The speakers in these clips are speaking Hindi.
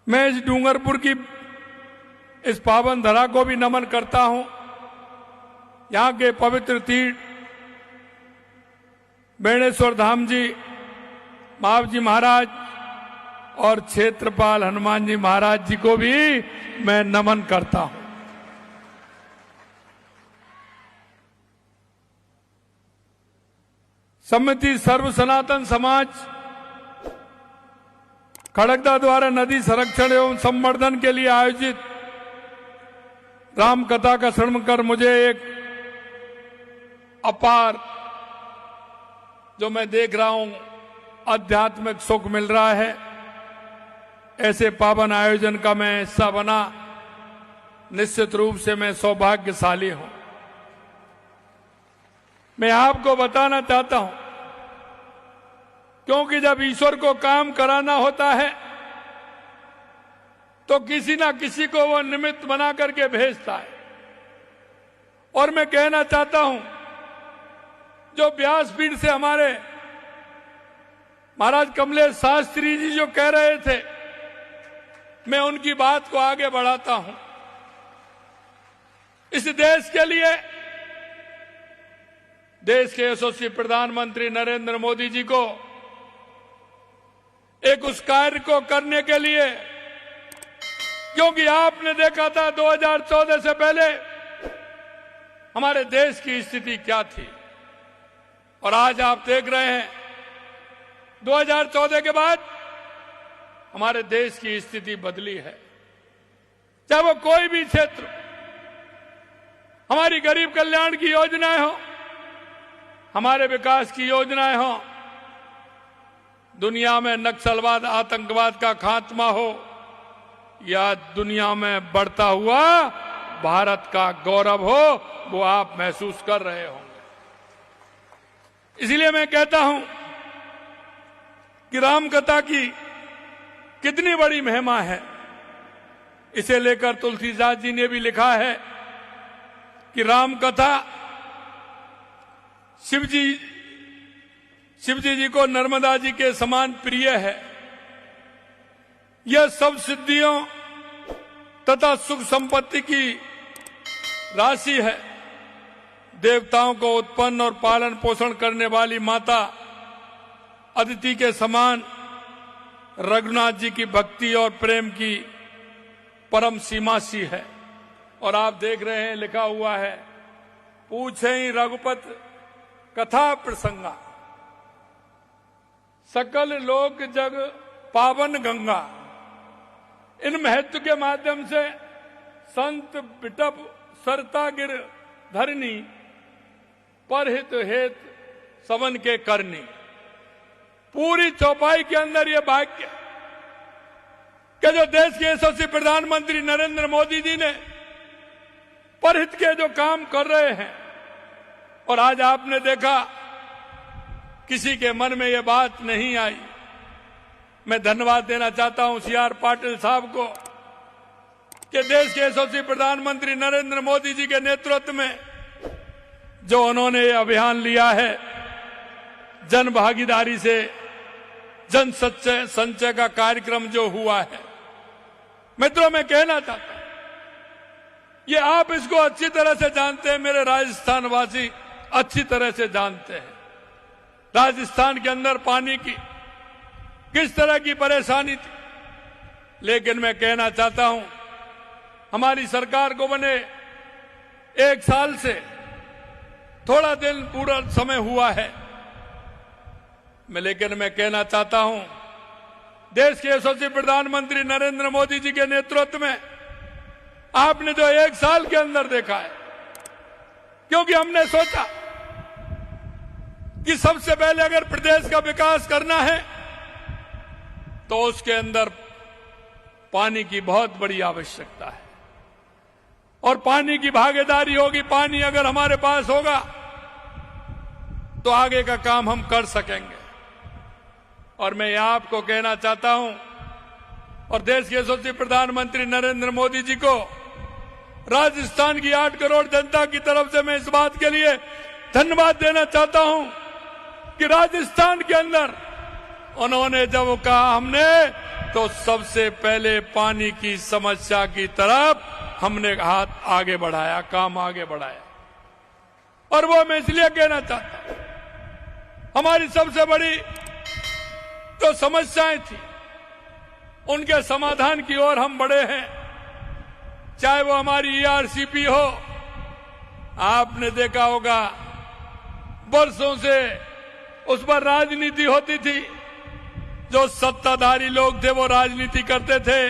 मैं इस डूंगरपुर की इस पावन धरा को भी नमन करता हूं। यहां के पवित्र तीर्थ बेणेश्वर धाम जी, महावजी महाराज और क्षेत्रपाल हनुमान जी महाराज जी को भी मैं नमन करता हूं। समिति सर्व सनातन समाज खड़गदा द्वारा नदी संरक्षण एवं संवर्धन के लिए आयोजित राम कथा का श्रवण कर मुझे एक अपार, जो मैं देख रहा हूं, आध्यात्मिक सुख मिल रहा है। ऐसे पावन आयोजन का मैं हिस्सा बना, निश्चित रूप से मैं सौभाग्यशाली हूं। मैं आपको बताना चाहता हूं, क्योंकि जब ईश्वर को काम कराना होता है तो किसी ना किसी को वो निमित्त बना करके भेजता है। और मैं कहना चाहता हूं, जो व्यासपीठ से हमारे महाराज कमलेश शास्त्री जी जो कह रहे थे, मैं उनकी बात को आगे बढ़ाता हूं। इस देश के लिए, देश के यशस्वी प्रधानमंत्री नरेंद्र मोदी जी को एक उस कार्य को करने के लिए, क्योंकि आपने देखा था 2014 से पहले हमारे देश की स्थिति क्या थी, और आज आप देख रहे हैं 2014 के बाद हमारे देश की स्थिति बदली है। चाहे वो कोई भी क्षेत्र, हमारी गरीब कल्याण की योजनाएं हो, हमारे विकास की योजनाएं हो, दुनिया में नक्सलवाद आतंकवाद का खात्मा हो, या दुनिया में बढ़ता हुआ भारत का गौरव हो, वो आप महसूस कर रहे होंगे। इसलिए मैं कहता हूं कि राम कथा की कितनी बड़ी महिमा है। इसे लेकर तुलसीदास जी ने भी लिखा है कि राम कथा शिव जी को नर्मदा जी के समान प्रिय है। यह सब सिद्धियों तथा सुख संपत्ति की राशि है। देवताओं को उत्पन्न और पालन पोषण करने वाली माता अदिति के समान रघुनाथ जी की भक्ति और प्रेम की परम सीमा सी है। और आप देख रहे हैं, लिखा हुआ है, पूछे ही रघुपत कथा प्रसंगा, सकल लोक जग पावन गंगा। इन महत्व के माध्यम से संत बिटप सरता गिर धरनी, परहित हेत सवन के करनी। पूरी चौपाई के अंदर ये वाक्य कि जो देश के यशस्वी प्रधानमंत्री नरेंद्र मोदी जी ने परहित के जो काम कर रहे हैं, और आज आपने देखा किसी के मन में ये बात नहीं आई। मैं धन्यवाद देना चाहता हूं CR पाटिल साहब को कि देश के यशस्वी प्रधानमंत्री नरेंद्र मोदी जी के नेतृत्व में जो उन्होंने ये अभियान लिया है, जन भागीदारी से जन संचय का कार्यक्रम जो हुआ है। मित्रों, मैं कहना चाहता हूं, ये आप इसको अच्छी तरह से जानते हैं, मेरे राजस्थान वासी अच्छी तरह से जानते हैं। राजस्थान के अंदर पानी की किस तरह की परेशानी थी। लेकिन मैं कहना चाहता हूं, हमारी सरकार को बने 1 साल से थोड़ा दिन पूरा समय हुआ है। लेकिन मैं कहना चाहता हूं, देश के यशस्वी प्रधानमंत्री नरेंद्र मोदी जी के नेतृत्व में आपने जो 1 साल के अंदर देखा है, क्योंकि हमने सोचा कि सबसे पहले अगर प्रदेश का विकास करना है तो उसके अंदर पानी की बहुत बड़ी आवश्यकता है, और पानी की भागीदारी होगी। पानी अगर हमारे पास होगा तो आगे का काम हम कर सकेंगे। और मैं आपको कहना चाहता हूं, और देश के यशस्वी प्रधानमंत्री नरेंद्र मोदी जी को, राजस्थान की 8 करोड़ जनता की तरफ से मैं इस बात के लिए धन्यवाद देना चाहता हूं कि राजस्थान के अंदर उन्होंने जब कहा हमने, तो सबसे पहले पानी की समस्या की तरफ हमने हाथ आगे बढ़ाया, काम आगे बढ़ाया। और वो मैं इसलिए कहना चाहता हूं, हमारी सबसे बड़ी जो समस्याएं थी उनके समाधान की ओर हम बढ़े हैं। चाहे वो हमारी ईआरसीपी हो, आपने देखा होगा बरसों से उस पर राजनीति होती थी, जो सत्ताधारी लोग थे वो राजनीति करते थे,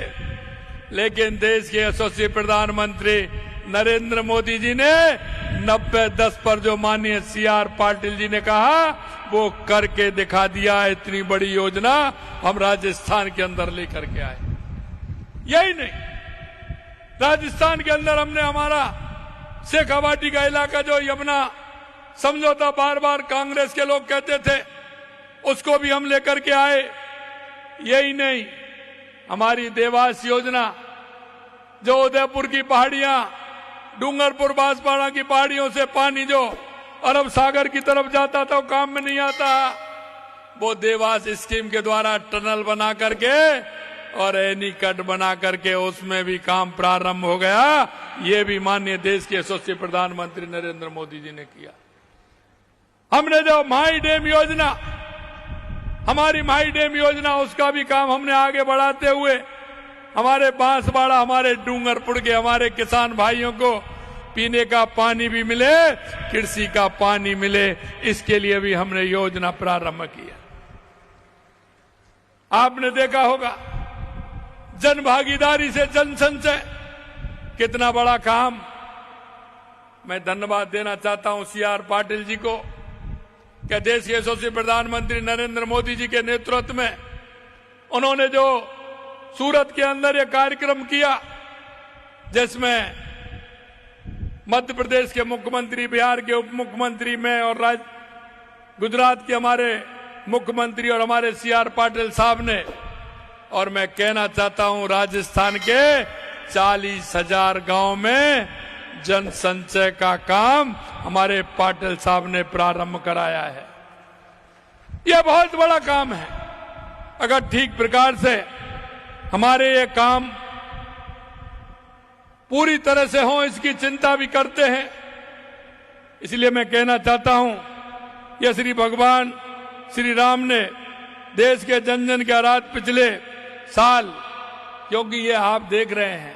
लेकिन देश के यशस्वी प्रधानमंत्री नरेंद्र मोदी जी ने 90-10 पर जो माननीय CR पाटिल जी ने कहा वो करके दिखा दिया। इतनी बड़ी योजना हम राजस्थान के अंदर लेकर के आए। यही नहीं, राजस्थान के अंदर हमने हमारा शेखावाटी का इलाका जो यमुना समझौता बार बार कांग्रेस के लोग कहते थे, उसको भी हम लेकर के आए। यही नहीं, हमारी देवास योजना जो उदयपुर की पहाड़ियां, डूंगरपुर बांसवाड़ा की पहाड़ियों से पानी जो अरब सागर की तरफ जाता था वो काम में नहीं आता, वो देवास स्कीम के द्वारा टनल बना करके और एनीकट बना करके उसमें भी काम प्रारंभ हो गया। ये भी माननीय देश के यशस्वी प्रधानमंत्री नरेंद्र मोदी जी ने किया। हमने जो माई डैम योजना, हमारी माई डैम योजना, उसका भी काम हमने आगे बढ़ाते हुए हमारे बांसवाड़ा, हमारे डूंगरपुर के हमारे किसान भाइयों को पीने का पानी भी मिले, कृषि का पानी मिले, इसके लिए भी हमने योजना प्रारंभ किया। आपने देखा होगा जन भागीदारी से जन संचय, कितना बड़ा काम। मैं धन्यवाद देना चाहता हूं CR पाटिल जी को, कि देश के यशस्वी प्रधानमंत्री नरेंद्र मोदी जी के नेतृत्व में उन्होंने जो सूरत के अंदर ये कार्यक्रम किया, जिसमें मध्य प्रदेश के मुख्यमंत्री, बिहार के उप मुख्यमंत्री, मैं और गुजरात के हमारे मुख्यमंत्री और हमारे CR पाटिल साहब ने, और मैं कहना चाहता हूं राजस्थान के 40,000 गांव में जन संचय का काम हमारे पाटिल साहब ने प्रारंभ कराया है। यह बहुत बड़ा काम है। अगर ठीक प्रकार से हमारे ये काम पूरी तरह से हो, इसकी चिंता भी करते हैं। इसलिए मैं कहना चाहता हूं, यह श्री भगवान श्री राम ने देश के जन जन के आराध पिछले साल, क्योंकि ये आप देख रहे हैं,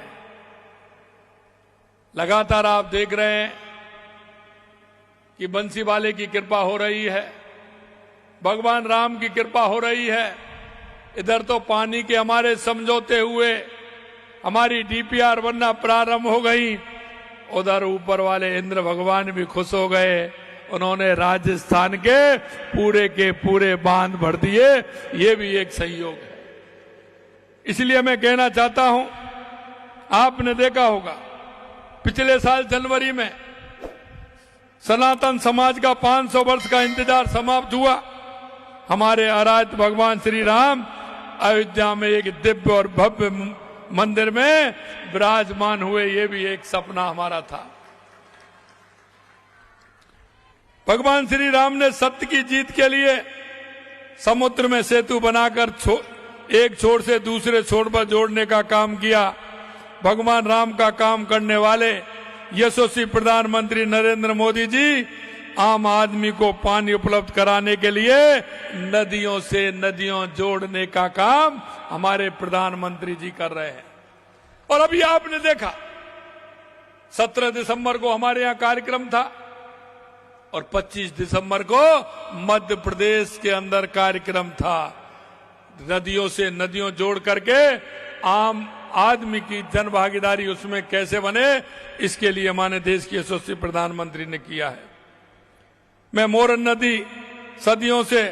लगातार आप देख रहे हैं कि बंसी वाले की कृपा हो रही है, भगवान राम की कृपा हो रही है। इधर तो पानी के हमारे समझौते हुए, हमारी DPR बनना प्रारंभ हो गई, उधर ऊपर वाले इंद्र भगवान भी खुश हो गए, उन्होंने राजस्थान के पूरे बांध भर दिए। ये भी एक संयोग है। इसलिए मैं कहना चाहता हूं, आपने देखा होगा पिछले साल जनवरी में सनातन समाज का 500 वर्ष का इंतजार समाप्त हुआ। हमारे आराध्य भगवान श्री राम अयोध्या में एक दिव्य और भव्य मंदिर में विराजमान हुए। ये भी एक सपना हमारा था। भगवान श्री राम ने सत्य की जीत के लिए समुद्र में सेतु बनाकर एक छोर से दूसरे छोर पर जोड़ने का काम किया। भगवान राम का काम करने वाले यशस्वी प्रधानमंत्री नरेंद्र मोदी जी आम आदमी को पानी उपलब्ध कराने के लिए नदियों से नदियों जोड़ने का काम हमारे प्रधानमंत्री जी कर रहे हैं। और अभी आपने देखा 17 दिसंबर को हमारे यहाँ कार्यक्रम था और 25 दिसंबर को मध्य प्रदेश के अंदर कार्यक्रम था। नदियों से नदियों जोड़ करके आम आदमी की जन भागीदारी उसमें कैसे बने, इसके लिए हमारे देश के यशस्वी प्रधानमंत्री ने किया है। मैं मोरन नदी सदियों से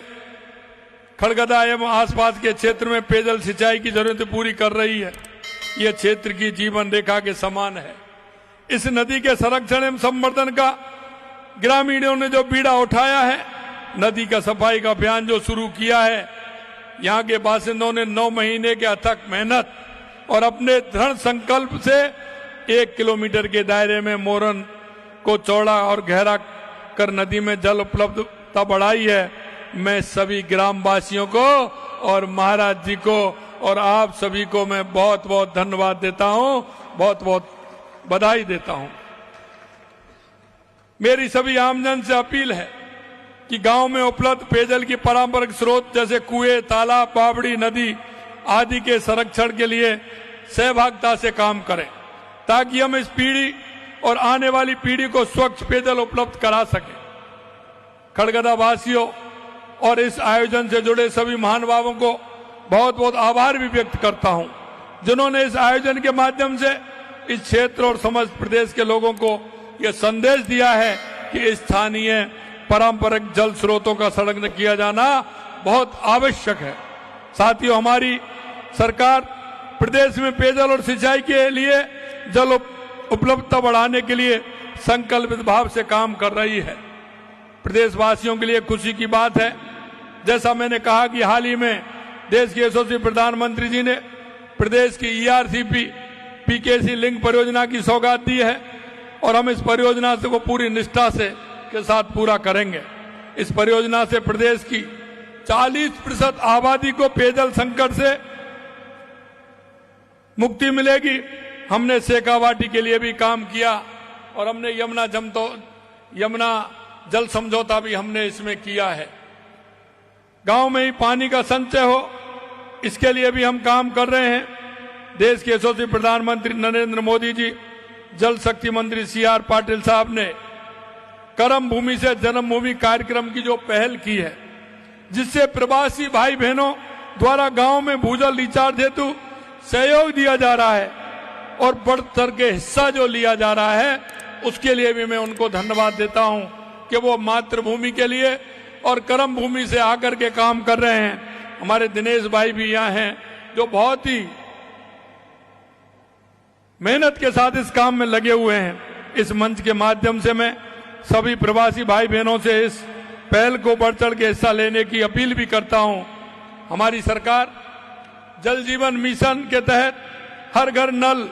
खड़गदा एवं आसपास के क्षेत्र में पेयजल सिंचाई की जरूरतें पूरी कर रही है। यह क्षेत्र की जीवन रेखा के समान है। इस नदी के संरक्षण एवं संवर्धन का ग्रामीणों ने जो बीड़ा उठाया है, नदी का सफाई का अभियान जो शुरू किया है, यहाँ के बासिंदों ने 9 महीने के अथक मेहनत और अपने दृढ़ संकल्प से 1 किलोमीटर के दायरे में मोरन को चौड़ा और गहरा कर नदी में जल उपलब्धता बढ़ाई है। मैं सभी ग्रामवासियों को और महाराज जी को और आप सभी को मैं बहुत बहुत धन्यवाद देता हूं, बहुत बहुत बधाई देता हूं। मेरी सभी आमजन से अपील है कि गांव में उपलब्ध पेयजल की पारंपरिक स्रोत जैसे कुएं, तालाब, बावड़ी, नदी आदि के संरक्षण के लिए सहभागिता से काम करें, ताकि हम इस पीढ़ी और आने वाली पीढ़ी को स्वच्छ पेयजल उपलब्ध करा सकें। खड़गदा वासियों और इस आयोजन से जुड़े सभी महानुभावों को बहुत बहुत आभार भी व्यक्त करता हूं, जिन्होंने इस आयोजन के माध्यम से इस क्षेत्र और समस्त प्रदेश के लोगों को यह संदेश दिया है कि स्थानीय पारंपरिक जल स्रोतों का संरक्षण किया जाना बहुत आवश्यक है। साथियों, हमारी सरकार प्रदेश में पेयजल और सिंचाई के लिए जल उपलब्धता बढ़ाने के लिए संकल्पित भाव से काम कर रही है। प्रदेशवासियों के लिए खुशी की बात है, जैसा मैंने कहा कि हाल ही में देश के यशस्वी प्रधानमंत्री जी ने प्रदेश की ERCP PKC लिंक परियोजना की सौगात दी है और हम इस परियोजना को पूरी निष्ठा से के साथ पूरा करेंगे। इस परियोजना से प्रदेश की 40% आबादी को पेयजल संकट से मुक्ति मिलेगी। हमने शेखावाटी के लिए भी काम किया और हमने यमुना जल समझौता भी हमने इसमें किया है। गांव में ही पानी का संचय हो, इसके लिए भी हम काम कर रहे हैं। देश के यशस्वी प्रधानमंत्री नरेंद्र मोदी जी, जल शक्ति मंत्री CR पाटिल साहब ने कर्म भूमि से जन्मभूमि कार्यक्रम की जो पहल की है, जिससे प्रवासी भाई बहनों द्वारा गांव में भूजल रिचार्ज हेतु सहयोग दिया जा रहा है और बढ़ चढ़ के हिस्सा जो लिया जा रहा है, उसके लिए भी मैं उनको धन्यवाद देता हूं कि वो मातृभूमि के लिए और कर्म भूमि से आकर के काम कर रहे हैं। हमारे दिनेश भाई भी यहाँ हैं, जो बहुत ही मेहनत के साथ इस काम में लगे हुए हैं। इस मंच के माध्यम से मैं सभी प्रवासी भाई बहनों से इस पहल को बढ़ चढ़ के हिस्सा लेने की अपील भी करता हूं। हमारी सरकार जल जीवन मिशन के तहत हर घर नल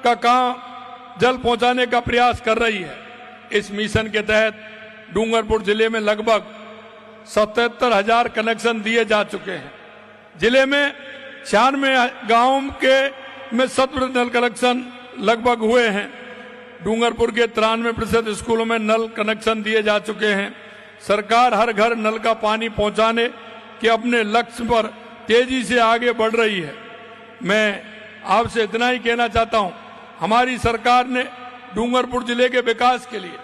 का काम जल पहुंचाने का प्रयास कर रही है। इस मिशन के तहत डूंगरपुर जिले में लगभग 77,000 कनेक्शन दिए जा चुके हैं। जिले में 96 गांव के में 100% नल कनेक्शन लगभग हुए हैं। डूंगरपुर के 93% स्कूलों में नल कनेक्शन दिए जा चुके हैं। सरकार हर घर नल का पानी पहुंचाने के अपने लक्ष्य पर तेजी से आगे बढ़ रही है। मैं आपसे इतना ही कहना चाहता हूं, हमारी सरकार ने डूंगरपुर जिले के विकास के लिए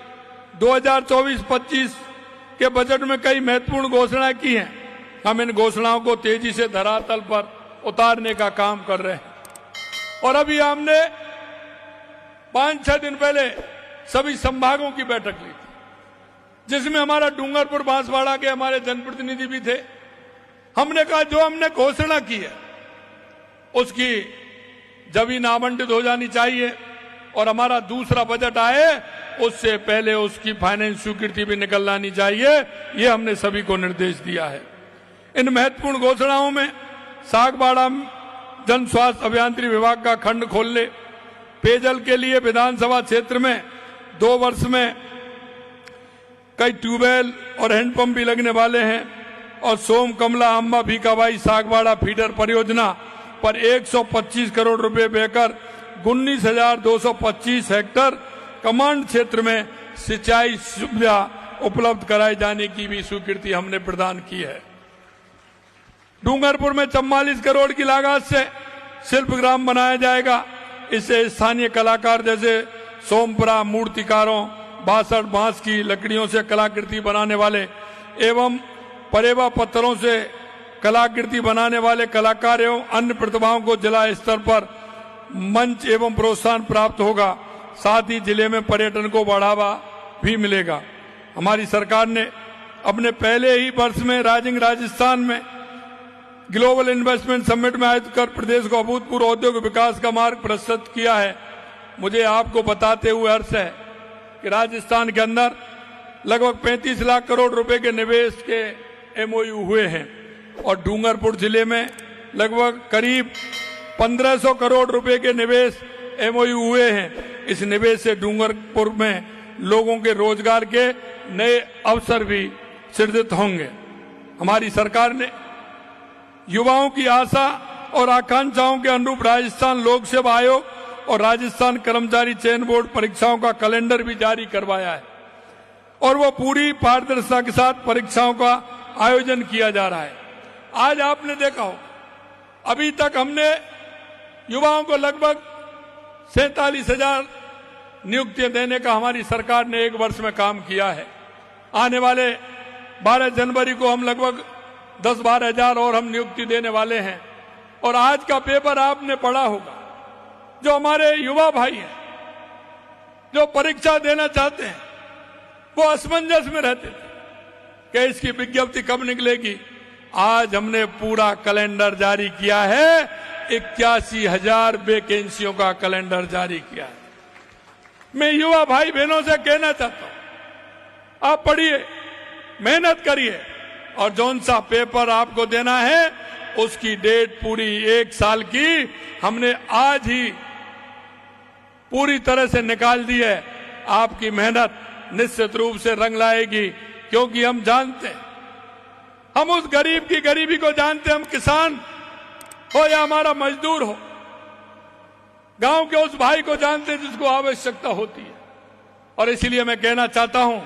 2024-25 के बजट में कई महत्वपूर्ण घोषणाएं की हैं। हम इन घोषणाओं को तेजी से धरातल पर उतारने का काम कर रहे हैं। और अभी हमने 5-6 दिन पहले सभी संभागों की बैठक ली थी, जिसमें हमारा डूंगरपुर बांसवाड़ा के हमारे जनप्रतिनिधि भी थे। हमने कहा जो हमने घोषणा की है उसकी जमीन आवंटित हो जानी चाहिए और हमारा दूसरा बजट आए उससे पहले उसकी फाइनेंस स्वीकृति भी निकल लानी चाहिए। ये हमने सभी को निर्देश दिया है। इन महत्वपूर्ण घोषणाओं में सागबाड़ा जन स्वास्थ्य अभियांत्रिकी विभाग का खंड खोलने, पेयजल के लिए विधानसभा क्षेत्र में 2 वर्ष में कई ट्यूबवेल और हैंडपंप भी लगने वाले हैं और सोम कमला अम्बा भीकाबाई सागबाड़ा फीडर परियोजना पर 125 करोड़ रुपए देकर 19,225 हेक्टेयर कमांड क्षेत्र में सिंचाई सुविधा उपलब्ध कराए जाने की भी स्वीकृति हमने प्रदान की है। डूंगरपुर में 44 करोड़ की लागत से शिल्पग्राम बनाया जाएगा। इससे स्थानीय कलाकार जैसे सोमपुरा मूर्तिकारों, बासठ बांस की लकड़ियों से कलाकृति बनाने वाले एवं परेवा पत्थरों से कलाकृति बनाने वाले कलाकार एवं अन्य प्रतिभाओं को जिला स्तर पर मंच एवं प्रोत्साहन प्राप्त होगा। साथ ही जिले में पर्यटन को बढ़ावा भी मिलेगा। हमारी सरकार ने अपने पहले ही वर्ष में राजस्थान में ग्लोबल इन्वेस्टमेंट समिट में आयोजित कर प्रदेश को अभूतपूर्व औद्योगिक विकास का मार्ग प्रशस्त किया है। मुझे आपको बताते हुए हर्ष है कि राजस्थान के अंदर लगभग 35 लाख करोड़ रुपए के निवेश के MOU हुए हैं और डूंगरपुर जिले में लगभग करीब 1500 करोड़ रुपए के निवेश MOU हुए हैं। इस निवेश से डूंगरपुर में लोगों के रोजगार के नए अवसर भी सृजित होंगे। हमारी सरकार ने युवाओं की आशा और आकांक्षाओं के अनुरूप राजस्थान लोक सेवा आयोग और राजस्थान कर्मचारी चयन बोर्ड परीक्षाओं का कैलेंडर भी जारी करवाया है और वो पूरी पारदर्शिता के साथ परीक्षाओं का आयोजन किया जा रहा है। आज आपने देखा हो, अभी तक हमने युवाओं को लगभग 47,000 नियुक्तियां देने का हमारी सरकार ने 1 वर्ष में काम किया है। आने वाले 12 जनवरी को हम लगभग 10-12 हजार और हम नियुक्ति देने वाले हैं। और आज का पेपर आपने पढ़ा होगा, जो हमारे युवा भाई हैं जो परीक्षा देना चाहते हैं वो असमंजस में रहते थे कि इसकी विज्ञप्ति कब निकलेगी। आज हमने पूरा कैलेंडर जारी किया है, 81,000 वैकेंसियों का कैलेंडर जारी किया है। मैं युवा भाई बहनों से कहना चाहता हूं, आप पढ़िए, मेहनत करिए और जौन सा पेपर आपको देना है उसकी डेट पूरी 1 साल की हमने आज ही पूरी तरह से निकाल दी है। आपकी मेहनत निश्चित रूप से रंग लाएगी, क्योंकि हम जानते हैं, हम उस गरीब की गरीबी को जानते हैं। हम किसान हो या हमारा मजदूर हो, गांव के उस भाई को जानते हैं जिसको आवश्यकता होती है। और इसीलिए मैं कहना चाहता हूं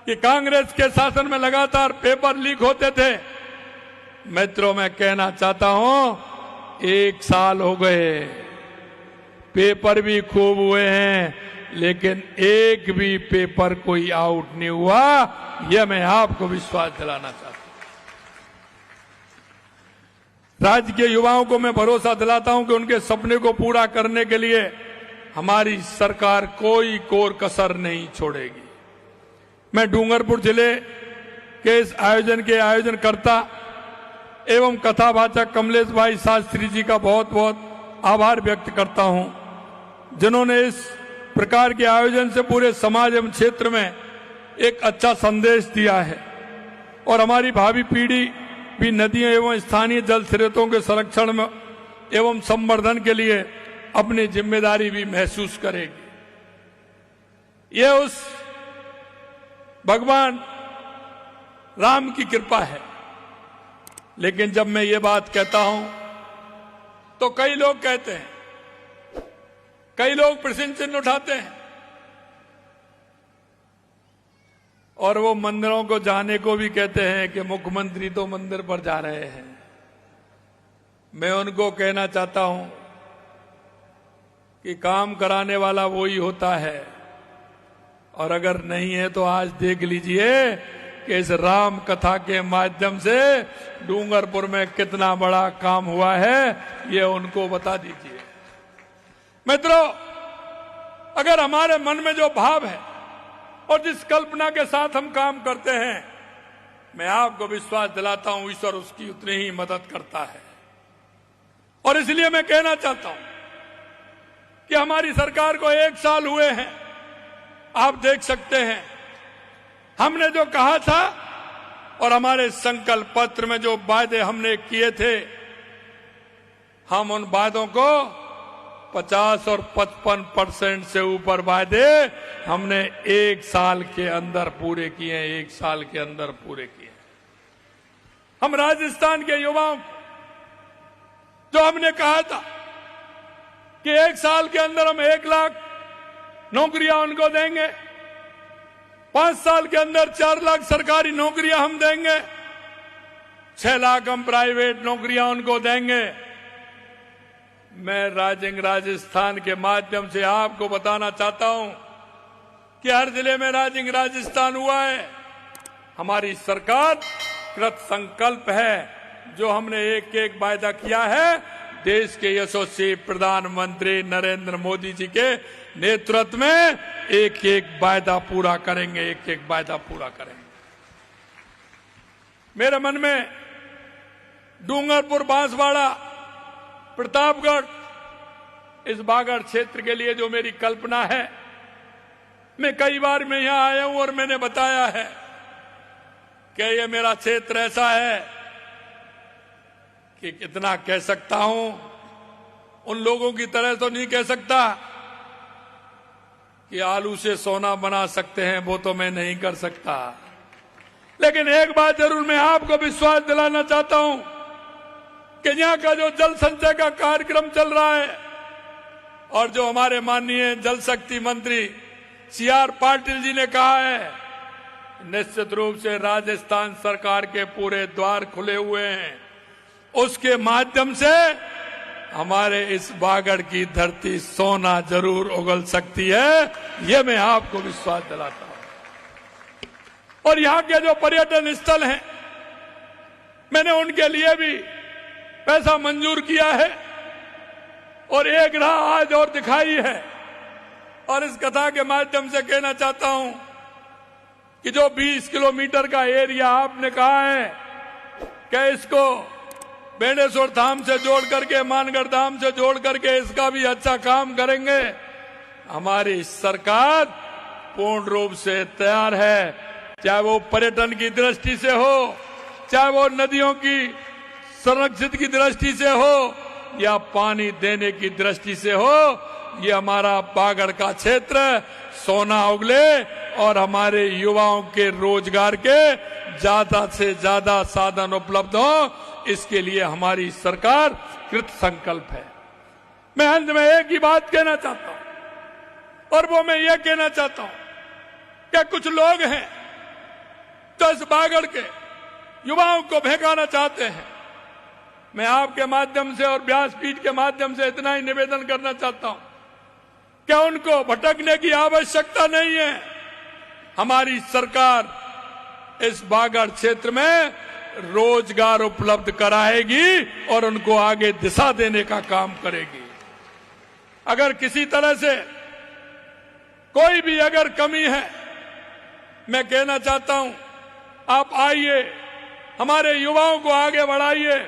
कि कांग्रेस के शासन में लगातार पेपर लीक होते थे। मित्रों, मैं कहना चाहता हूं 1 साल हो गए, पेपर भी खूब हुए हैं, लेकिन एक भी पेपर कोई आउट नहीं हुआ। यह मैं आपको विश्वास दिलाना चाहता हूं। राज्य के युवाओं को मैं भरोसा दिलाता हूं कि उनके सपने को पूरा करने के लिए हमारी सरकार कोई कोर कसर नहीं छोड़ेगी। मैं डूंगरपुर जिले के इस आयोजन के आयोजनकर्ता एवं कथावाचक कमलेश भाई शास्त्री जी का बहुत बहुत आभार व्यक्त करता हूं, जिन्होंने इस प्रकार के आयोजन से पूरे समाज एवं क्षेत्र में एक अच्छा संदेश दिया है और हमारी भावी पीढ़ी भी नदियों एवं स्थानीय जल स्रोतों के संरक्षण में एवं संवर्धन के लिए अपनी जिम्मेदारी भी महसूस करेगी। यह उस भगवान राम की कृपा है। लेकिन जब मैं ये बात कहता हूं तो कई लोग कहते हैं, कई लोग प्रश्न चिन्ह उठाते हैं और वो मंदिरों को जाने को भी कहते हैं कि मुख्यमंत्री तो मंदिर पर जा रहे हैं। मैं उनको कहना चाहता हूं कि काम कराने वाला वो ही होता है, और अगर नहीं है तो आज देख लीजिए कि इस राम कथा के माध्यम से डूंगरपुर में कितना बड़ा काम हुआ है, ये उनको बता दीजिए। मित्रों, अगर हमारे मन में जो भाव है और जिस कल्पना के साथ हम काम करते हैं, मैं आपको विश्वास दिलाता हूं ईश्वर उसकी उतनी ही मदद करता है। और इसलिए मैं कहना चाहता हूं कि हमारी सरकार को 1 साल हुए हैं। आप देख सकते हैं हमने जो कहा था और हमारे संकल्प पत्र में जो वायदे हमने किए थे, हम उन वादों को 50 और 55% से ऊपर वायदे हमने 1 साल के अंदर पूरे किए हैं। 1 साल के अंदर पूरे किए। हम राजस्थान के युवाओं को जो हमने कहा था कि 1 साल के अंदर हम 1 लाख नौकरियां उनको देंगे, 5 साल के अंदर 4 लाख सरकारी नौकरियां हम देंगे, 6 लाख हम प्राइवेट नौकरियां उनको देंगे। मैं राजस्थान के माध्यम से आपको बताना चाहता हूं कि हर जिले में राजस्थान हुआ है। हमारी सरकार कृत संकल्प है, जो हमने एक वायदा किया है, देश के यशस्वी प्रधानमंत्री नरेंद्र मोदी जी के नेतृत्व में एक वायदा पूरा करेंगे, एक वायदा पूरा करेंगे। मेरे मन में डूंगरपुर, बांसवाड़ा, प्रतापगढ़, इस बागड़ क्षेत्र के लिए जो मेरी कल्पना है, मैं कई बार मैं यहां आया हूं और मैंने बताया है कि ये मेरा क्षेत्र ऐसा है कि कितना कह सकता हूं, उन लोगों की तरह तो नहीं कह सकता कि आलू से सोना बना सकते हैं, वो तो मैं नहीं कर सकता। लेकिन एक बात जरूर मैं आपको विश्वास दिलाना चाहता हूं, कि यहाँ का जो जल संचय का कार्यक्रम चल रहा है और जो हमारे माननीय जल शक्ति मंत्री CR पाटिल जी ने कहा है, निश्चित रूप से राजस्थान सरकार के पूरे द्वार खुले हुए हैं। उसके माध्यम से हमारे इस बागड़ की धरती सोना जरूर उगल सकती है, ये मैं आपको विश्वास दिलाता हूं। और यहाँ के जो पर्यटन स्थल हैं, मैंने उनके लिए भी पैसा मंजूर किया है और एक राह आज और दिखाई है। और इस कथा के माध्यम से कहना चाहता हूं कि जो 20 किलोमीटर का एरिया आपने कहा है कि इसको बेणेश्वर धाम से जोड़ करके, मानगढ़ धाम से जोड़ करके इसका भी अच्छा काम करेंगे, हमारी सरकार पूर्ण रूप से तैयार है। चाहे वो पर्यटन की दृष्टि से हो, चाहे वो नदियों की संरक्षित की दृष्टि से हो, या पानी देने की दृष्टि से हो, ये हमारा बागड़ का क्षेत्र सोना उगले और हमारे युवाओं के रोजगार के ज्यादा से ज्यादा साधन उपलब्ध हो, इसके लिए हमारी सरकार कृत संकल्प है। मैं अंत में एक ही बात कहना चाहता हूं और वो मैं ये कहना चाहता हूं कि कुछ लोग हैं जो इस बागड़ के युवाओं को भड़काना चाहते हैं। मैं आपके माध्यम से और व्यासपीठ के माध्यम से इतना ही निवेदन करना चाहता हूं कि उनको भटकने की आवश्यकता नहीं है। हमारी सरकार इस बागड़ क्षेत्र में रोजगार उपलब्ध कराएगी और उनको आगे दिशा देने का काम करेगी। अगर किसी तरह से कोई भी अगर कमी है, मैं कहना चाहता हूं आप आइए, हमारे युवाओं को आगे बढ़ाइए।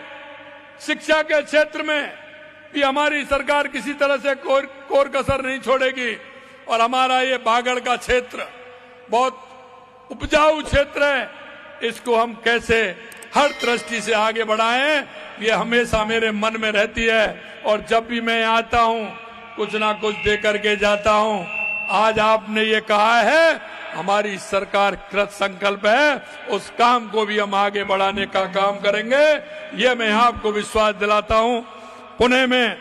शिक्षा के क्षेत्र में भी हमारी सरकार किसी तरह से कोर कसर नहीं छोड़ेगी और हमारा ये बागड़ का क्षेत्र बहुत उपजाऊ क्षेत्र है, इसको हम कैसे हर दृष्टि से आगे बढ़ाएं, ये हमेशा मेरे मन में रहती है। और जब भी मैं आता हूं कुछ ना कुछ दे करके जाता हूं। आज आपने ये कहा है, हमारी सरकार कृत संकल्प है, उस काम को भी हम आगे बढ़ाने का काम करेंगे, ये मैं आपको विश्वास दिलाता हूं। पुणे में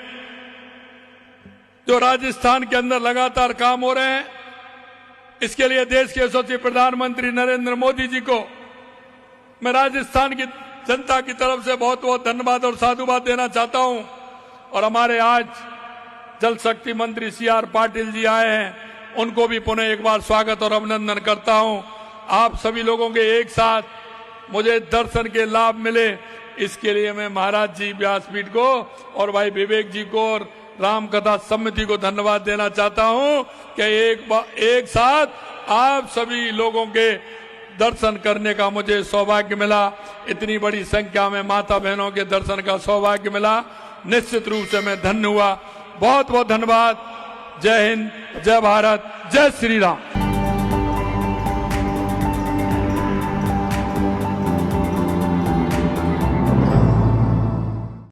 जो राजस्थान के अंदर लगातार काम हो रहे हैं, इसके लिए देश के यशस्वी प्रधानमंत्री नरेंद्र मोदी जी को मैं राजस्थान की जनता की तरफ से बहुत बहुत धन्यवाद और साधुवाद देना चाहता हूं। और हमारे आज जल शक्ति मंत्री CR पाटिल जी आए हैं, उनको भी पुनः एक बार स्वागत और अभिनंदन करता हूं। आप सभी लोगों के एक साथ मुझे दर्शन के लाभ मिले, इसके लिए मैं महाराज जी व्यासपीठ को और भाई विवेक जी को और राम कथा समिति को धन्यवाद देना चाहता हूं कि एक साथ आप सभी लोगों के दर्शन करने का मुझे सौभाग्य मिला। इतनी बड़ी संख्या में माता बहनों के दर्शन का सौभाग्य मिला, निश्चित रूप से मैं धन्य हुआ। बहुत बहुत धन्यवाद। जय हिंद, जय भारत, जय श्री राम।